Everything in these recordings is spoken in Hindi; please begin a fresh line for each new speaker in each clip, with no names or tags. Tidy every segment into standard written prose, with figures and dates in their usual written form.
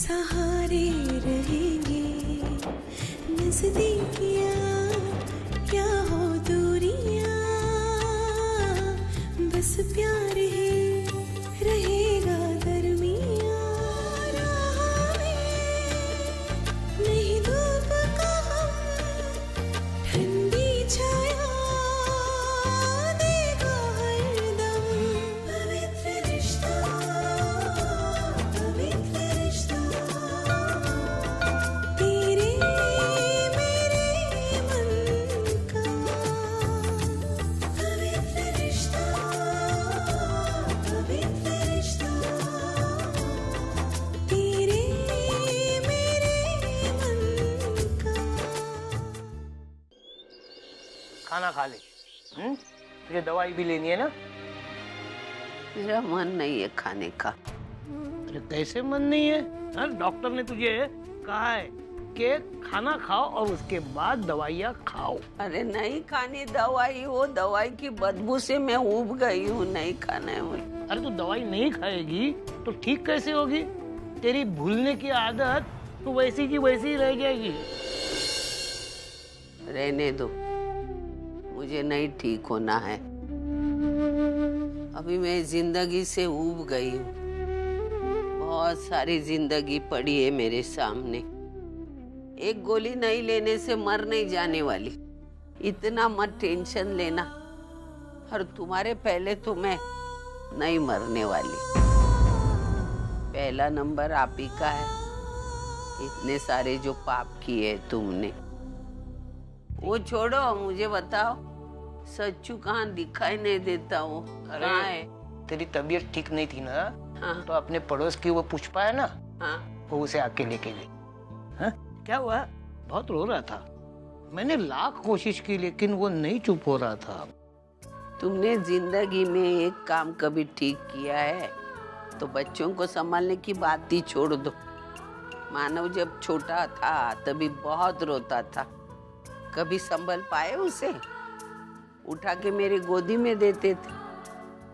सहारे रहेंगे, नजदीकियां क्या हो दूरियां, बस प्यार ही रहेगा दरमियां। राह में नहीं धूप का हम, ठंडी छाया देगा हरदम। पवित्र रिश्ता, पवित्र रिश्ता, तेरे मेरे मन का। पवित्र रिश्ता, पवित्र रिश्ता, तेरे मेरे मन का।
खाना खा ले। तुझे दवाई भी लेनी है ना?
मेरा मन नहीं है खाने का।
अरे कैसे मन नहीं है? हाँ, डॉक्टर ने तुझे कहा है कि खाना खाओ और उसके बाद दवाइयाँ खाओ।
अरे नहीं खानी दवाई, वो दवाई की बदबू से मैं उब गई हूँ, नहीं खाना है मुझे।
अरे तू दवाई नहीं खाएगी तो ठीक कैसे होगी? तेरी भूलने की आदत तो वैसी की वैसी ही रह जाएगी।
रहने दो, मुझे नहीं ठीक होना है। अभी मैं जिंदगी से ऊब गई हूँ। बहुत सारी जिंदगी पड़ी है मेरे सामने। एक गोली नहीं लेने से मर नहीं जाने वाली। इतना मत टेंशन लेना। और तुम्हारे पहले तो मैं नहीं मरने वाली। पहला नंबर आप ही का है। इतने सारे जो पाप किए तुमने, वो छोड़ो, मुझे बताओ सच्चू कहाँ दिखाई नहीं देता? वो कहाँ है?
तेरी तबीयत ठीक नहीं थी ना?
हाँ
तो अपने पड़ोस की वो पुष्पा है ना,
हाँ
वो उसे आके लेके गई। हाँ? क्या हुआ? बहुत रो रहा था। मैंने लाख कोशिश की लेकिन वो नहीं चुप हो रहा था।
तुमने जिंदगी में एक काम कभी ठीक किया है तो बच्चों को संभालने की बात ही छोड़ दो। मानव जब छोटा था तभी बहुत रोता था, कभी संभल पाए उसे? उठा के मेरे गोदी में देते थे,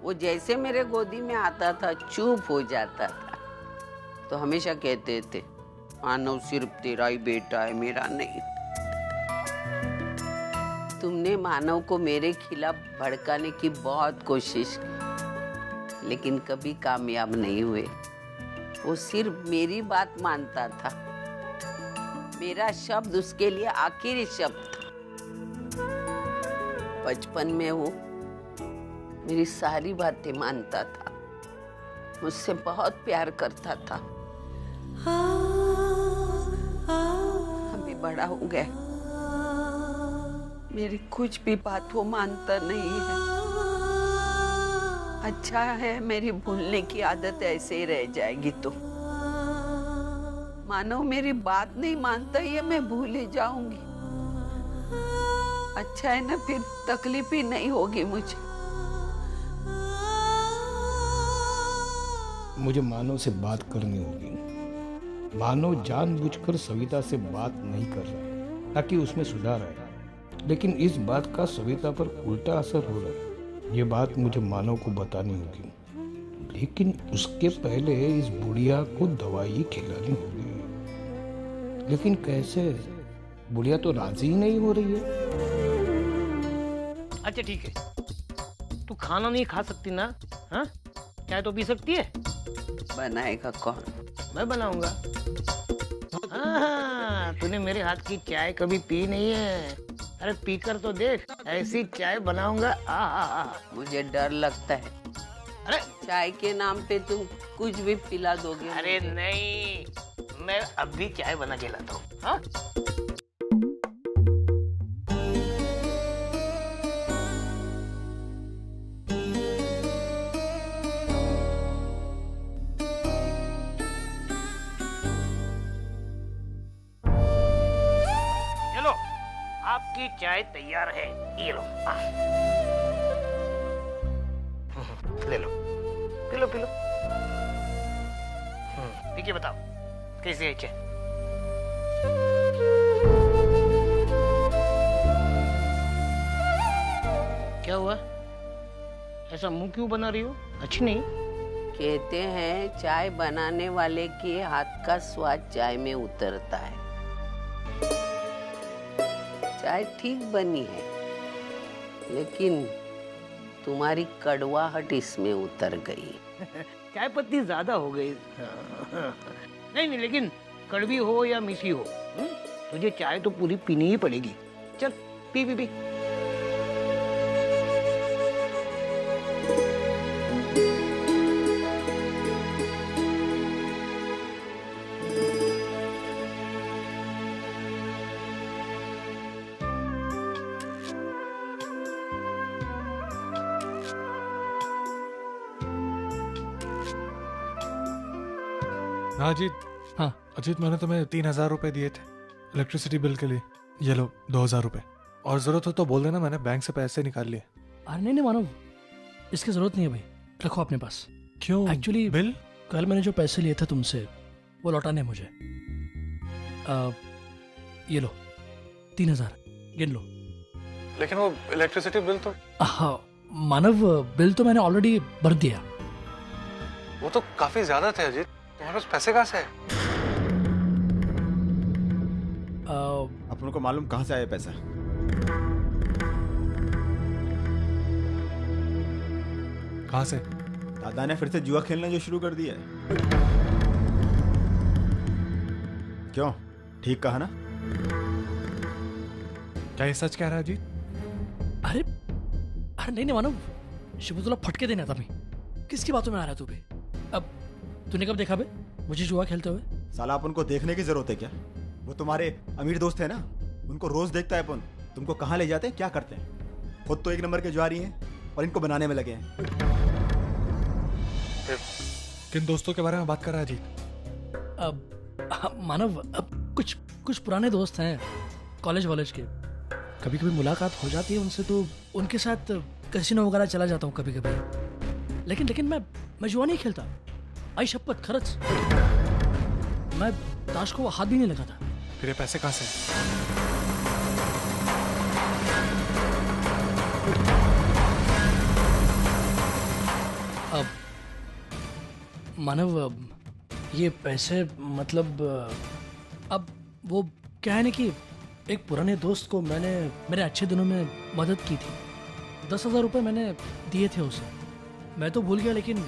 वो जैसे मेरे गोदी में आता था चुप हो जाता था। तो हमेशा कहते थे मानव सिर्फ तेरा ही बेटा है, मेरा नहीं। तुमने मानव को मेरे खिलाफ भड़काने की बहुत कोशिश की, लेकिन कभी कामयाब नहीं हुए। वो सिर्फ मेरी बात मानता था। मेरा शब्द उसके लिए आखिरी शब्द था। बचपन में वो मेरी सारी बातें मानता था, मुझसे बहुत प्यार करता था। अभी बड़ा हो गया, मेरी कुछ भी बात वो मानता नहीं है। अच्छा है मेरी भूलने की आदत ऐसे ही रह जाएगी तो। मानो मेरी बात नहीं मानता, ये मैं भूल ही जाऊंगी। अच्छा है ना, फिर तकलीफ ही नहीं होगी मुझे।
मुझे मानव से बात करनी होगी। मानव जानबूझकर सविता से बात नहीं कर रहा है ताकि उसमें सुधार आए, लेकिन इस बात का सविता पर उल्टा असर हो रहा है। ये बात मुझे मानव को बतानी होगी, लेकिन उसके पहले इस बुढ़िया को दवाई खिलानी होगी। लेकिन कैसे? बुढ़िया तो राजी ही नहीं हो रही है।
अच्छा ठीक है, तू खाना नहीं खा सकती ना? हाँ, चाय तो पी सकती है।
बनाएगा कौन?
मैं बनाऊंगा। हाँ, तूने मेरे हाथ की चाय कभी पी नहीं है। अरे पीकर तो देख, ऐसी चाय बनाऊंगा।
मुझे डर लगता है।
अरे
चाय के नाम पे तुम कुछ भी पिला दोगे?
अरे नहीं, मैं अब भी चाय बना के लाता हूँ। हाँ? चलो, आपकी चाय तैयार है, ये लो। ले लो, P low P low. P के बताओ कैसी है चाय? क्या हुआ? ऐसा मुंह क्यों बना रही हो? अच्छी नहीं?
कहते हैं चाय बनाने वाले के हाथ का स्वाद चाय में उतरता है। चाय ठीक बनी है, लेकिन तुम्हारी कड़वाहट इसमें उतर गई।
चाय पत्ती ज्यादा हो गई। नहीं नहीं, लेकिन कड़वी हो या मीठी हो, तुझे चाय तो पूरी पीनी ही पड़ेगी। चल पी पी पी।
हाँ अजीत।
हाँ
अजीत, मैंने तुम्हें 3,000 रुपए दिए थे इलेक्ट्रिसिटी बिल के लिए। ये लो 2,000 रुपए, और जरूरत हो तो बोल देना, मैंने बैंक से पैसे निकाल लिए।
अरे नहीं नहीं मानव, इसकी जरूरत नहीं है भाई, रखो अपने पास।
क्यों?
Actually
bill?
कल मैंने जो पैसे लिए थे तुमसे वो लौटाने हैं मुझे। ये लो 3,000, गिन लो।
लेकिन वो इलेक्ट्रिसिटी बिल तो
हाँ मानव, बिल तो मैंने ऑलरेडी भर दिया।
वो तो काफी ज्यादा थे अजीत, तुम्हारे पास पैसे कहाँ से?
अपन को मालूम कहाँ से आया पैसा?
कहाँ से?
दादा ने फिर से जुआ खेलना जो शुरू कर दिया है। क्यों, ठीक कहा ना?
क्या ये सच कह रहा है अजीत?
अरे अरे नहीं नहीं मानव, शिबू तुला फटके देना था मैं। किसकी बातों में आ रहा है तू भी? अब तूने कब देखा बे मुझे जुआ खेलते हुए?
साला अपन को देखने की जरूरत है क्या? वो तुम्हारे अमीर दोस्त है ना, उनको रोज देखता है अपन। तुमको कहाँ ले जाते हैं, क्या करते हैं? खुद तो 1 नंबर के जुआरी हैं और इनको बनाने में लगे हैं।
किन दोस्तों के बारे में बात कर रहा है अजीत?
अब मानव, अब कुछ पुराने दोस्त हैं कॉलेज वॉलेज के। कभी कभी मुलाकात हो जाती है उनसे, तो उनके साथ कैसीनो वगैरह चला जाता हूँ कभी कभी। लेकिन मैं जुआ नहीं खेलता, आई शपथ, खरच। मैं ताश को हाथ भी नहीं लगा था।
फिर ये पैसे कहाँ से?
अब मानव, ये पैसे मतलब अब वो क्या है ना कि एक पुराने दोस्त को मैंने मेरे अच्छे दिनों में मदद की थी। 10,000 रुपये मैंने दिए थे उसे। मैं तो भूल गया, लेकिन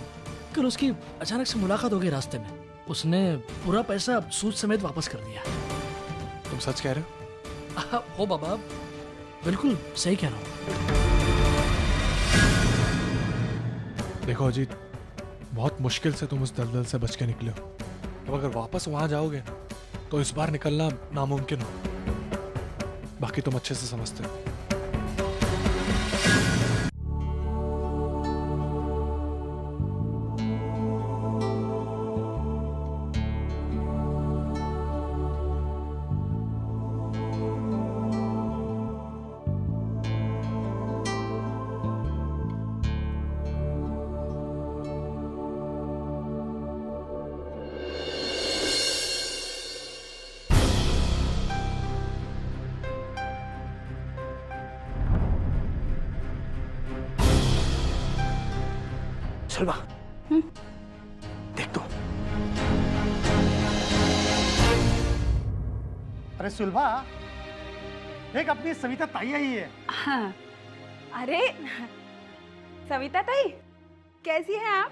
कल उसकी अचानक से मुलाकात हो गई रास्ते में। उसने पूरा पैसा सूद समेत वापस कर दिया।
तुम सच कह रहे हो?
हो बाबा, बिल्कुल सही कह रहा हूँ।
देखो अजीत, बहुत मुश्किल से तुम उस दलदल से बच के निकले हो। अब अगर वापस वहां जाओगे तो इस बार निकलना नामुमकिन हो। बाकी तुम अच्छे से समझते हो।
सलमा, देख तो।
अरे सुलभा, एक अपनी सविता ताई आई है।
हाँ। अरे सविता ताई, कैसी हैं आप?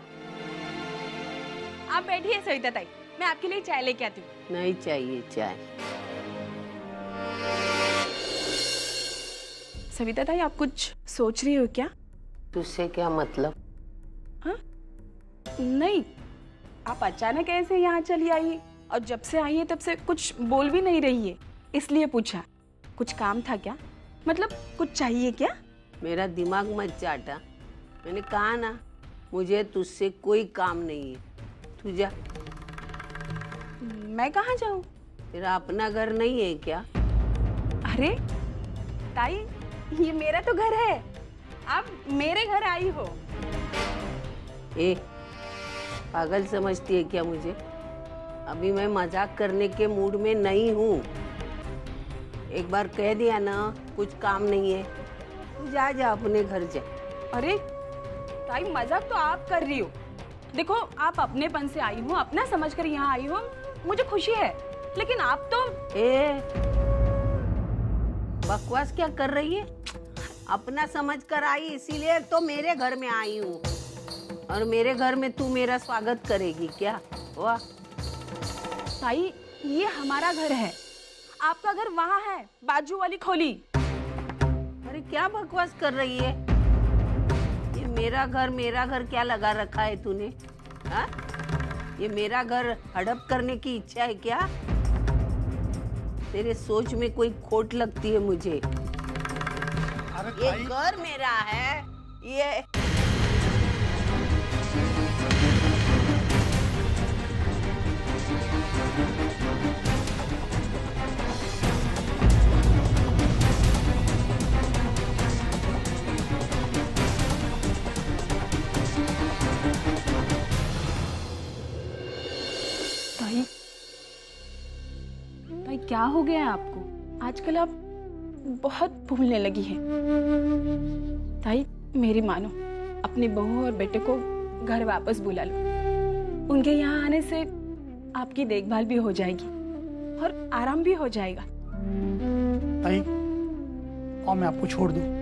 आप बैठिए सविता ताई, मैं आपके लिए चाय लेके आती हूँ।
नहीं चाहिए चाय।
सविता ताई, आप कुछ सोच रही हो क्या?
तुझसे क्या मतलब?
हाँ? नहीं, आप अचानक ऐसे यहाँ चली आई, और जब से आई है तब से कुछ बोल भी नहीं रही है, इसलिए पूछा। कुछ काम था क्या? मतलब कुछ चाहिए क्या?
मेरा दिमाग मत चाटा। मैंने कहा ना, मुझे तुझसे कोई काम नहीं है। तू जा।
मैं कहाँ जाऊँ?
तेरा अपना घर नहीं है क्या?
अरे ताई, ये मेरा तो घर है, आप मेरे घर आई हो।
ए, पागल समझती है क्या मुझे? अभी मैं मजाक करने के मूड में नहीं हूँ। एक बार कह दिया ना, कुछ काम नहीं है, तू जा अपने घर जा।
अरे ताई, मजाक तो आप कर रही हो, देखो आप अपनेपन से आई हो, अपना समझकर यहाँ आई हो, मुझे खुशी है, लेकिन आप तो
बकवास क्या कर रही है? अपना समझ कर आई इसीलिए तो मेरे घर में आई हूँ, और मेरे घर में तू मेरा स्वागत करेगी क्या? वाह
भाई, ये हमारा घर है, आपका घर वहाँ है, बाजू वाली खोली।
अरे क्या बकवास कर रही है? ये मेरा घर क्या लगा रखा है तूने? हाँ? ये मेरा घर हड़प करने की इच्छा है क्या? तेरे सोच में कोई खोट लगती है मुझे। ये घर मेरा है, ये
भाई क्या हो गया है आपको? आजकल आप बहुत भूलने लगी है। ताई मेरी मानो, अपनी बहू और बेटे को घर वापस बुला लो। उनके यहाँ आने से आपकी देखभाल भी हो जाएगी और आराम भी हो जाएगा।
ताई, और मैं आपको छोड़ दूं।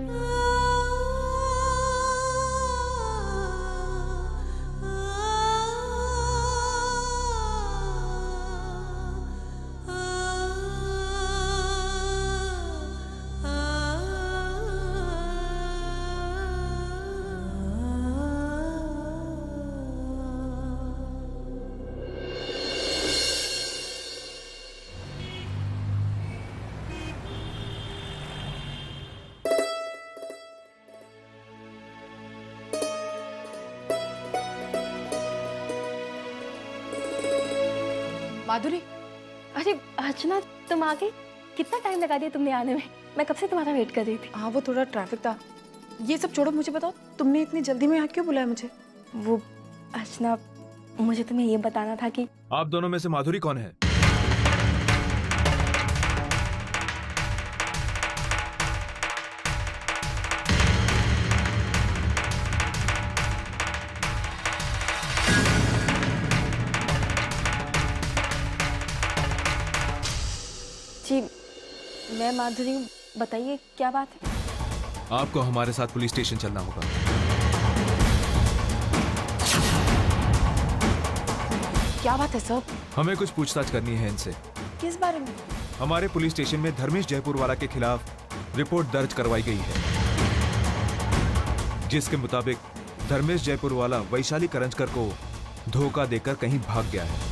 माधुरी,
अरे अर्चना, तुम आ गई? कितना टाइम लगा दिया तुमने आने में? मैं कब से तुम्हारा वेट कर रही थी।
हाँ वो थोड़ा ट्रैफिक था। ये सब छोड़ो, मुझे बताओ तुमने इतनी जल्दी में यहाँ क्यों बुलाया मुझे?
वो अर्चना, मुझे तुम्हें ये बताना था कि
आप दोनों में से माधुरी कौन है?
जी मैं माधुरी हूँ, बताइए क्या बात है?
आपको हमारे साथ पुलिस स्टेशन चलना होगा।
क्या बात है सर?
हमें कुछ पूछताछ करनी है इनसे।
किस बारे में?
हमारे पुलिस स्टेशन में धर्मेश जयपुरवाला के खिलाफ रिपोर्ट दर्ज करवाई गई है, जिसके मुताबिक धर्मेश जयपुरवाला वैशाली करंजकर को धोखा देकर कहीं भाग गया है।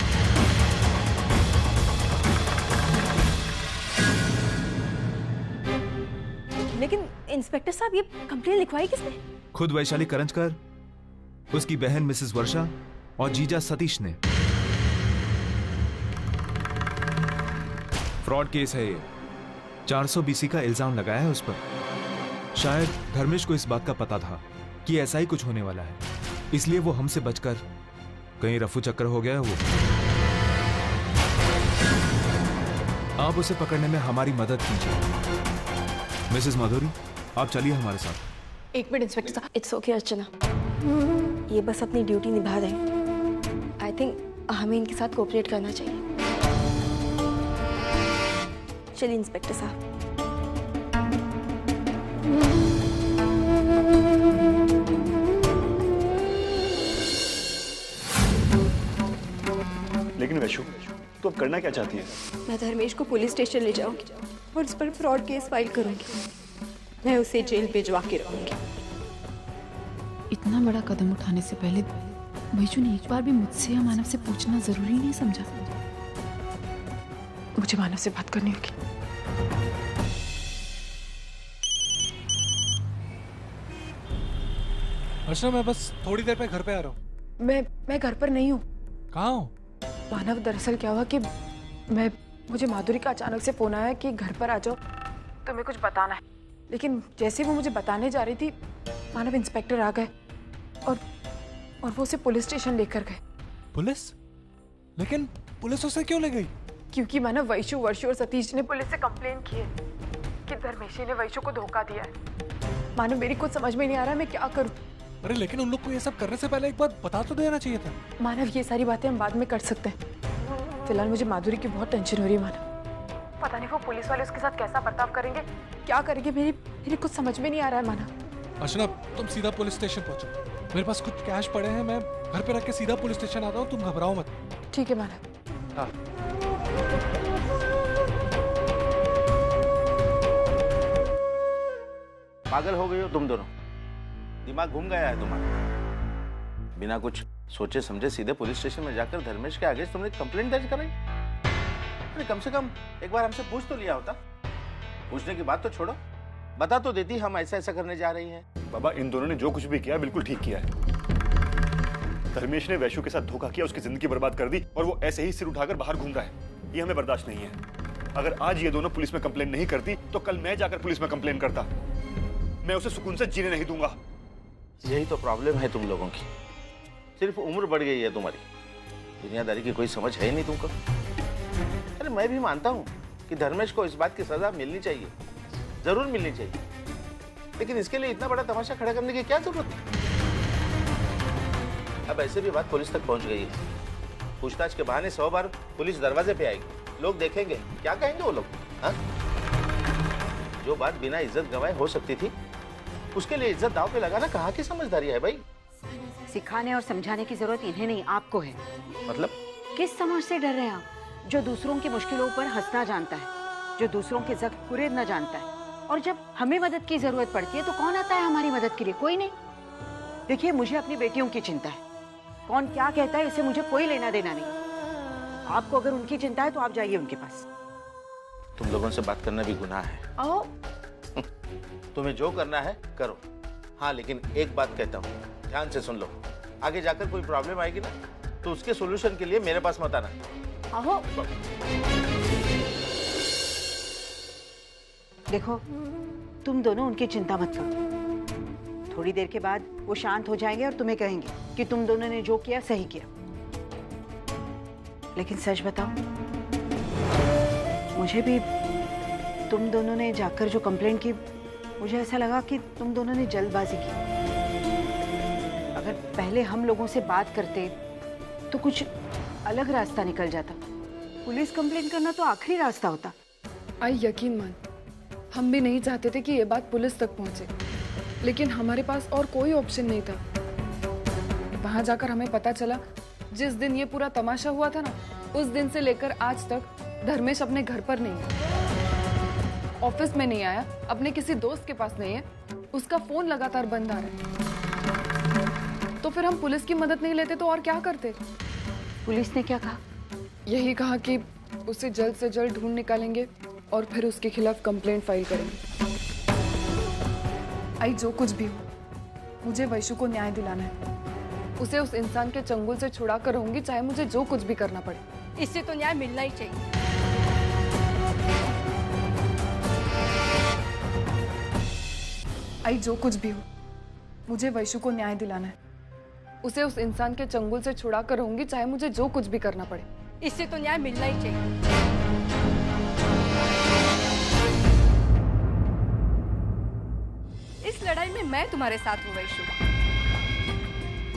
लेकिन इंस्पेक्टर साहब, ये कंप्लेन लिखवाई किसने?
खुद वैशाली करंजकर, उसकी बहन मिसेस वर्षा और जीजा सतीश ने। फ्रॉड केस है ये। 400 BC का इल्जाम लगाया है उस पर। शायद धर्मेश को इस बात का पता था कि ऐसा ही कुछ होने वाला है, इसलिए वो हमसे बचकर कहीं रफू चक्कर हो गया है वो। आप उसे पकड़ने में हमारी मदद कीजिए। मिसेस माधुरी, आप चलिए हमारे साथ।
एक मिनट इंस्पेक्टर साहब।
इट्स ओके अर्चना, ये बस अपनी ड्यूटी निभा रहे हैं। आई थिंक हमें इनके साथ कोऑपरेट करना चाहिए। चलिए इंस्पेक्टर साहब।
लेकिन वैशु, तो अब करना क्या चाहती है?
मैं धर्मेश को पुलिस स्टेशन ले जाऊंगी और उस पर फ्रॉड केस फाइल करूंगी। मैं उसे जेल भिजवा के रहूंगी।
इतना बड़ा कदम उठाने से पहले वैशु ने एक बार भी मुझसे या मानव से पूछना जरूरी नहीं समझा।
मुझे मानव से बात करनी होगी।
अर्चना, मैं बस थोड़ी देर में घर पे आ रहा हूँ।
मैं घर पर नहीं हूँ।
कहाँ हो?
मानव, दरअसल क्या हुआ कि मुझे माधुरी का अचानक से फोन आया कि घर पर आ जाओ, तुम्हें कुछ बताना है। लेकिन जैसे वो मुझे बताने जा रही थी, मानव इंस्पेक्टर आ गए और वो उसे पुलिस स्टेशन लेकर गए।
पुलिस? लेकिन पुलिस उसे क्यों ले गई?
क्योंकि मानव, वैशु, वर्षु और सतीश ने पुलिस से कंप्लेन की है कि धर्मेशी ने वैशु को धोखा दिया है। मानव, मेरी कुछ समझ में नहीं आ रहा है मैं क्या करूं।
अरे लेकिन उन लोग को ये सब करने से पहले एक बार बता तो देना चाहिए था।
मानव, ये सारी बातें हम बाद में कर सकते हैं। फिलहाल मुझे माधुरी की बहुत टेंशन हो रही है मानव। पता नहीं वो पुलिस वाले उसके साथ कैसा बर्ताव करेंगे, क्या करेंगे, मेरी कुछ समझ में नहीं आ रहा है मानव।
अर्चना, तुम सीधा पुलिस स्टेशन पहुंचो। मेरे पास कुछ कैश पड़े हैं, मैं घर पे रख के सीधा पुलिस स्टेशन आता हूँ, तुम घबराओ मत।
ठीक है मानव।
हाँ।
पागल हो गई हो तुम दोनों, दिमाग घूम गया है तुम्हारा। बिना कुछ सोचे समझे सीधे पुलिस स्टेशन में जाकर धर्मेश के आगे तुमने कंप्लेंट दर्ज कराई। अरे कम से कम एक बार हमसे पूछ तो लिया होता। पूछने की बात तो छोड़ो, बता तो देती हम ऐसा ऐसा करने जा रही हैं।
बाबा, इन दोनों ने जो कुछ भी किया बिल्कुल ठीक किया है। धर्मेश ने वैशु के साथ धोखा किया, उसकी जिंदगी बर्बाद कर दी और वो ऐसे ही सिर उठाकर बाहर घूम रहा है। ये हमें बर्दाश्त नहीं है। अगर आज ये दोनों पुलिस में कंप्लेन नहीं करती तो कल मैं जाकर पुलिस में कंप्लेन करता। मैं उसे सुकून से जीने नहीं दूंगा।
यही तो प्रॉब्लम है तुम लोगों की, सिर्फ उम्र बढ़ गई है तुम्हारी, दुनियादारी की कोई समझ है ही नहीं तुमको। अरे मैं भी मानता हूँ कि धर्मेश को इस बात की सजा मिलनी चाहिए, जरूर मिलनी चाहिए, लेकिन इसके लिए इतना बड़ा तमाशा खड़ा करने की क्या जरूरत है। अब ऐसे भी बात पुलिस तक पहुंच गई है, पूछताछ के बहाने 100 बार पुलिस दरवाजे पे आएगी, लोग देखेंगे, क्या कहेंगे वो लोग। हाँ? जो बात बिना इज्जत गंवाए हो सकती थी, उसके लिए इज्जत दांव पे लगाना कहाँ की समझदारी है भाई।
सिखाने और समझाने की जरूरत इन्हें नहीं, आपको है।
मतलब
किस समाज से डर रहे हैं आप, जो दूसरों की मुश्किलों पर हंसना जानता है, जो दूसरों के जख्म कुरेदना जानता है, और जब हमें मदद की जरूरत पड़ती है तो कौन आता है हमारी मदद के लिए? कोई नहीं। देखिए, मुझे अपनी बेटियों की चिंता है, कौन क्या कहता है इससे मुझे कोई लेना देना नहीं। आपको अगर उनकी चिंता है तो आप जाइए उनके पास।
तुम लोगों से बात करना भी गुनाह है।
आओ।
तुम्हें जो करना है करो। हाँ, लेकिन एक बात कहता हूँ, ध्यान से सुन लो। आगे जाकर कोई प्रॉब्लम आएगी ना तो उसके सॉल्यूशन के लिए मेरे पास मत आना।
आओ। देखो, तुम दोनों उनकी चिंता मत करो। थोड़ी देर के बाद वो शांत हो जाएंगे और तुम्हें कहेंगे कि तुम दोनों ने जो किया सही किया। लेकिन सच बताओ, मुझे भी तुम दोनों ने जाकर जो कंप्लेंट की, मुझे ऐसा लगा कि तुम दोनों ने जल्दबाजी की। अगर पहले हम लोगों से बात करते तो कुछ अलग रास्ता निकल जाता। पुलिस कंप्लेंट करना तो आखिरी रास्ता होता।
आई यकीन मान, हम भी नहीं चाहते थे कि ये बात पुलिस तक पहुंचे, लेकिन हमारे पास और कोई ऑप्शन नहीं था। वहां जाकर हमें पता चला, जिस दिन ये पूरा तमाशा हुआ था ना, उस दिन से लेकर आज तक धर्मेश अपने घर पर नहीं है, ऑफिस में नहीं आया, अपने किसी दोस्त के पास नहीं है, उसका फोन लगातार बंद आ रहा है। तो फिर हम पुलिस की मदद नहीं लेते तो और क्या करते?
पुलिस ने क्या कहा?
यही कहा कि उसे जल्द से जल्द ढूंढ निकालेंगे और फिर उसके खिलाफ कंप्लेंट फाइल करेंगे। आई, जो कुछ भी हो, मुझे वैशु को न्याय दिलाना है। उसे उस इंसान के चंगुल से छुड़ा कर रहूंगी, चाहे मुझे जो कुछ भी करना पड़े।
इससे तो न्याय मिलना ही चाहिए।
आई, जो कुछ भी हो, मुझे वैशु को न्याय दिलाना है। उसे उस इंसान के चंगुल से छुड़ा कर रहूंगी, चाहे मुझे जो कुछ भी करना पड़े।
इससे तो न्याय मिलना ही चाहिए। इस लड़ाई में मैं तुम्हारे साथ हूँ वैशु।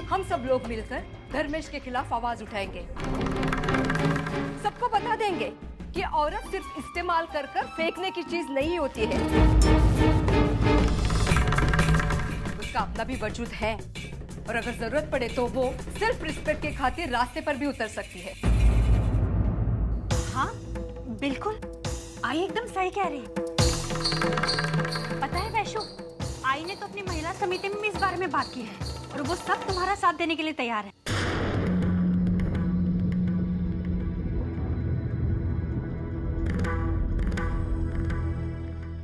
हम सब लोग मिलकर धर्मेश के खिलाफ आवाज उठाएंगे, सबको बता देंगे कि औरत सिर्फ इस्तेमाल कर कर फेंकने की चीज नहीं होती है, उसका अपना भी वजूद है, और अगर जरूरत पड़े तो वो सेल्फ रिस्पेक्ट के खातिर रास्ते पर भी उतर सकती है।
हाँ बिल्कुल, आई एकदम सही कह रही है। पता है वैशु, आई ने तो अपनी महिला समिति में इस बारे में बात की है और वो सब तुम्हारा साथ देने के लिए तैयार है।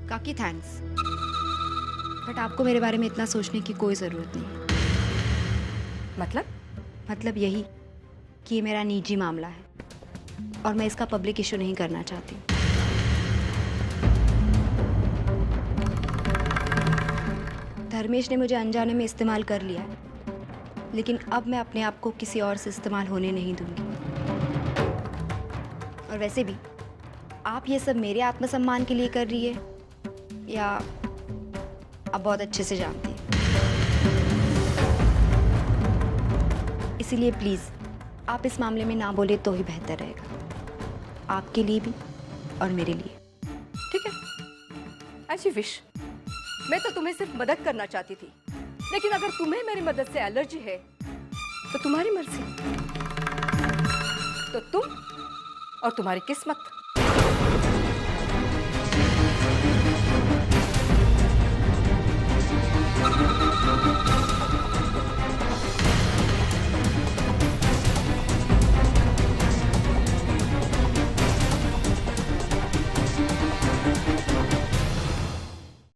काकी थैंक्स, बट आपको मेरे बारे में इतना सोचने की कोई ज़रूरत नहीं है। मतलब यही कि ये मेरा निजी मामला है और मैं इसका पब्लिक इशू नहीं करना चाहती। धर्मेश ने मुझे अनजाने में इस्तेमाल कर लिया है, लेकिन अब मैं अपने आप को किसी और से इस्तेमाल होने नहीं दूंगी। और वैसे भी आप ये सब मेरे आत्मसम्मान के लिए कर रही है या आप बहुत अच्छे से जानती हैं। इसीलिए प्लीज़ आप इस मामले में ना बोले तो ही बेहतर रहेगा, आपके लिए भी और मेरे लिए।
ठीक है, ऐसी विश। मैं तो तुम्हें सिर्फ मदद करना चाहती थी, लेकिन अगर तुम्हें मेरी मदद से एलर्जी है तो तुम्हारी मर्जी, तो तुम और तुम्हारी किस्मत।